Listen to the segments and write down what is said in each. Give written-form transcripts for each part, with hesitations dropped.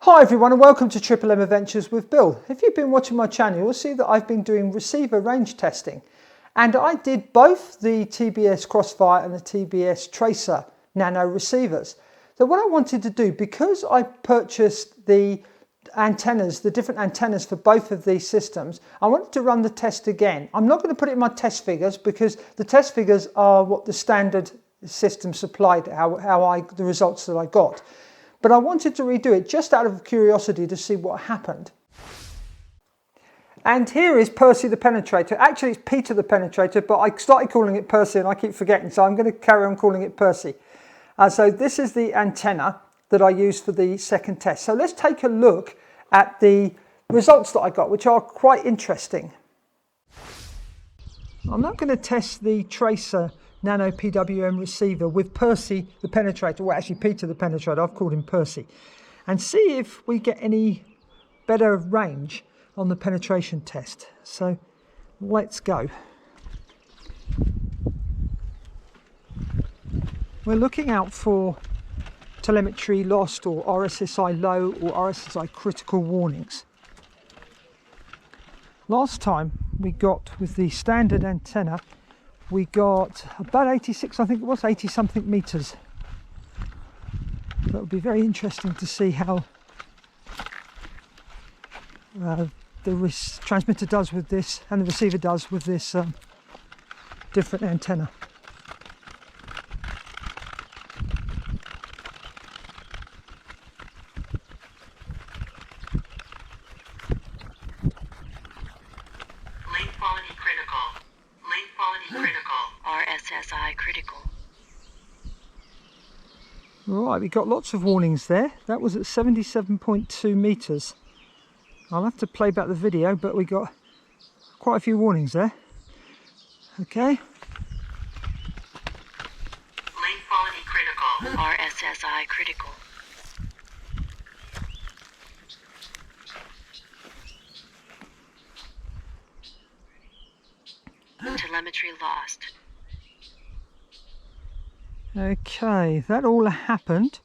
Hi everyone and welcome to PWM Adventures with Bill. If you've been watching my channel, you'll see that I've been doing receiver range testing. And I did both the TBS Crossfire and the TBS Tracer Nano receivers. So what I wanted to do, because I purchased the antennas, the different antennas for both of these systems, I wanted to run the test again. I'm not going to put it in my test figures because the test figures are what the standard system supplied, the results that I got. But I wanted to redo it just out of curiosity to see what happened. And here is Percy the Penetrator. Actually, it's Peter the Penetrator, but I started calling it Percy and I keep forgetting, so I'm going to carry on calling it Percy. So this is the antenna that I used for the second test. So let's take a look at the results that I got, which are quite interesting. I'm not going to test the Tracer Nano PWM receiver with Percy the Penetrator, well actually Peter the Penetrator, I've called him Percy, and see if we get any better range on the penetration test. So let's go. We're looking out for telemetry lost or RSSI low or RSSI critical warnings. Last time we got with the standard antenna, we got about 86, I think it was 80 something meters. That would be very interesting to see how the transmitter does with this and the receiver does with this different antenna. RSSI critical. Right, we got lots of warnings there. That was at 77.2 meters. I'll have to play back the video, but we got quite a few warnings there. Okay. Link quality critical. RSSI critical. Telemetry lost. Okay, that all happened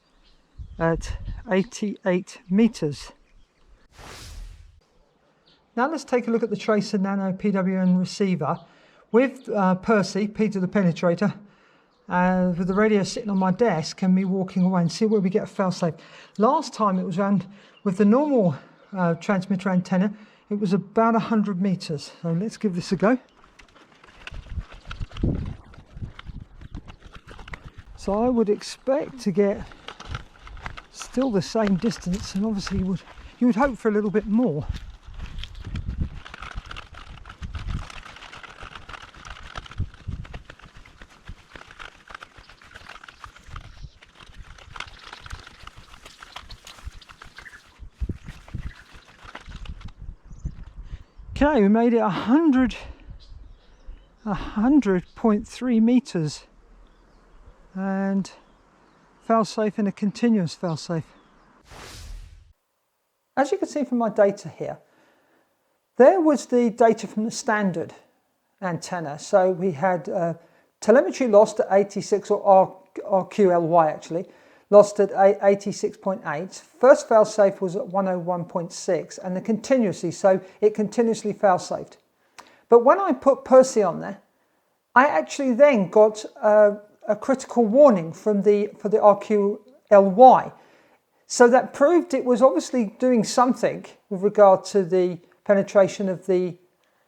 at 88 meters. Now let's take a look at the Tracer Nano PWM receiver with Percy, Peter the Penetrator, with the radio sitting on my desk and me walking away and see where we get a failsafe. Last time it was around with the normal transmitter antenna, it was about 100 meters. So let's give this a go. So I would expect to get still the same distance, and obviously you would hope for a little bit more. Okay, we made it 100.3 meters. And failsafe in a continuous failsafe. As you can see from my data here, there was the data from the standard antenna. So we had telemetry lost at 86, or RQLY actually, lost at 86.8. First failsafe was at 101.6, and the continuously, so it continuously failsafed. But when I put Percy on there, I actually then got a critical warning for the RQLY. So that proved it was obviously doing something with regard to the penetration of the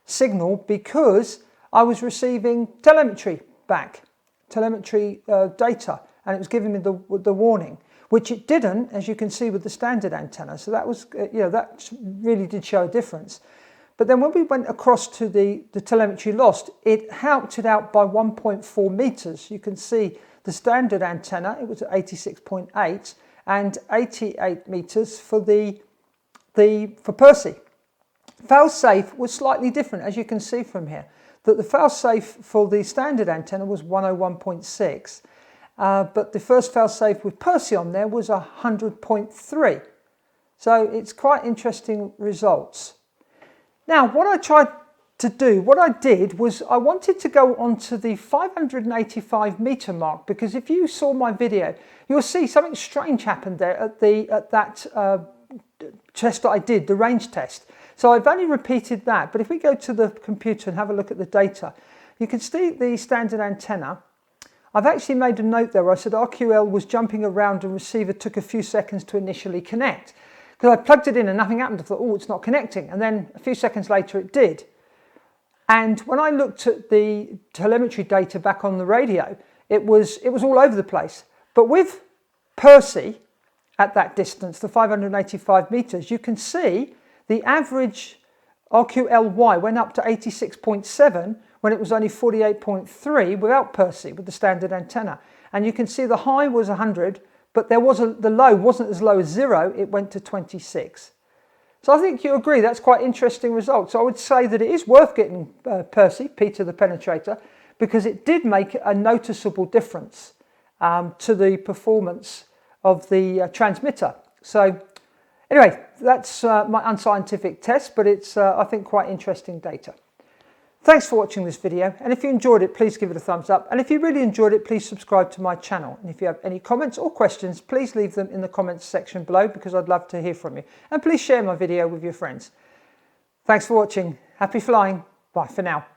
signal, because I was receiving telemetry back, telemetry data, and it was giving me the warning, which it didn't, as you can see with the standard antenna. So that was, that really did show a difference. But then when we went across to the telemetry lost, it helped it out by 1.4 meters. You can see the standard antenna, it was at 86.8 and 88 meters for for Percy. Failsafe was slightly different, as you can see from here, that the failsafe for the standard antenna was 101.6, but the first failsafe with Percy on there was 100.3. So it's quite interesting results. Now, what I tried to do, what I did was I wanted to go onto the 585 meter mark, because if you saw my video, you'll see something strange happened there at that test that I did, the range test. So I've only repeated that, but if we go to the computer and have a look at the data, you can see the standard antenna. I've actually made a note there where I said RQL was jumping around and receiver took a few seconds to initially connect. Because I plugged it in and nothing happened. I thought, oh, it's not connecting. And then a few seconds later it did. And when I looked at the telemetry data back on the radio, it was all over the place. But with Percy at that distance, the 585 meters, you can see the average RQLY went up to 86.7 when it was only 48.3 without Percy, with the standard antenna. And you can see the high was 100, but the low wasn't as low as 0, it went to 26. So I think you agree that's quite interesting result. So I would say that it is worth getting Percy, Peter the Penetrator, because it did make a noticeable difference to the performance of the transmitter. So anyway, that's my unscientific test, but it's, I think, quite interesting data. Thanks for watching this video, and if you enjoyed it, please give it a thumbs up, and if you really enjoyed it, please subscribe to my channel. And if you have any comments or questions, please leave them in the comments section below, because I'd love to hear from you. And please share my video with your friends. Thanks for watching. Happy flying. Bye for now.